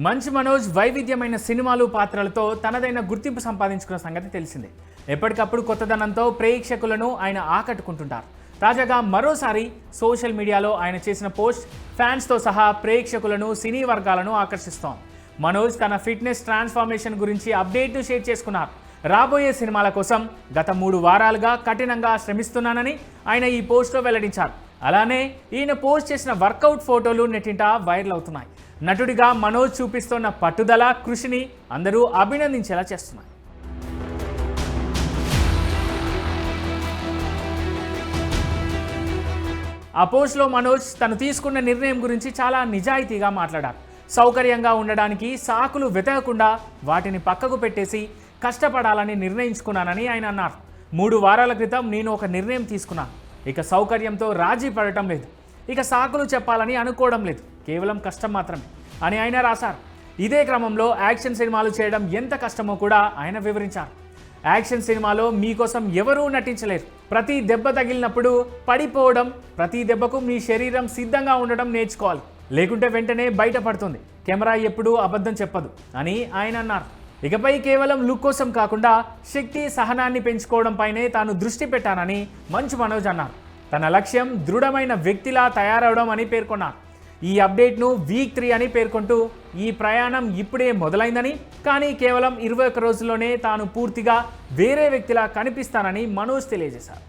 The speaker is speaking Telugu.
మంచు మనోజ్ వైవిధ్యమైన సినిమాలు పాత్రలతో తనదైన గుర్తింపు సంపాదించుకున్న సంగతి తెలిసిందే. ఎప్పటికప్పుడు కొత్తదనంతో ప్రేక్షకులను ఆయన ఆకట్టుకుంటుంటారు. తాజాగా మరోసారి సోషల్ మీడియాలో ఆయన చేసిన పోస్ట్ ఫ్యాన్స్తో సహా ప్రేక్షకులను సినీ వర్గాలను ఆకర్షిస్తోంది. మనోజ్ తన ఫిట్నెస్ ట్రాన్స్ఫార్మేషన్ గురించి అప్డేట్ను షేర్ చేసుకున్నారు. రాబోయే సినిమాల కోసం గత 3 వారాలుగా కఠినంగా శ్రమిస్తున్నానని ఆయన ఈ పోస్ట్లో వెల్లడించారు. అలానే ఈయన పోస్ట్ చేసిన వర్కౌట్ ఫోటోలు నెట్టింట వైరల్ అవుతున్నాయి. నటుడిగా మనోజ్ చూపిస్తున్న పట్టుదల, కృషిని అందరూ అభినందించేలా చేస్తున్నారు. ఆ పోస్ట్లో మనోజ్ తను తీసుకున్న నిర్ణయం గురించి చాలా నిజాయితీగా మాట్లాడారు. సౌకర్యంగా ఉండడానికి సాకులు వెతకకుండా వాటిని పక్కకు పెట్టేసి కష్టపడాలని నిర్ణయించుకున్నానని ఆయన అన్నారు. 3 వారాల క్రితం నేను ఒక నిర్ణయం తీసుకున్నాను. ఇక సౌకర్యంతో రాజీ పడటం లేదు, ఇక సాకులు చెప్పాలని అనుకోవడం లేదు, కేవలం కష్టం మాత్రమే అని ఆయన రాశారు. ఇదే క్రమంలో యాక్షన్ సినిమాలు చేయడం ఎంత కష్టమో కూడా ఆయన వివరించారు. యాక్షన్ సినిమాలో మీకోసం ఎవరూ నటించలేరు. ప్రతి దెబ్బ తగిలినప్పుడు పడిపోవడం, ప్రతి దెబ్బకు మీ శరీరం సిద్ధంగా ఉండడం నేర్చుకోవాలి, లేకుంటే వెంటనే బయటపడుతుంది. కెమెరా ఎప్పుడూ అబద్ధం చెప్పదు అని ఆయన అన్నారు. ఇకపై కేవలం లుక్ కోసం కాకుండా శక్తి, సహనాన్ని పెంచుకోవడంపైనే తాను దృష్టి పెట్టానని మంచు మనోజ్ అన్నారు. తన లక్ష్యం దృఢమైన వ్యక్తిలా తయారవడం అని పేర్కొన్నారు. ఈ అప్డేట్ను వీక్ 3 అని పేర్కొంటూ ఈ ప్రయాణం ఇప్పుడే మొదలైందని, కానీ కేవలం 21 రోజుల్లోనే తాను పూర్తిగా వేరే వ్యక్తిలా కనిపిస్తానని మనోజ్ తెలియజేశారు.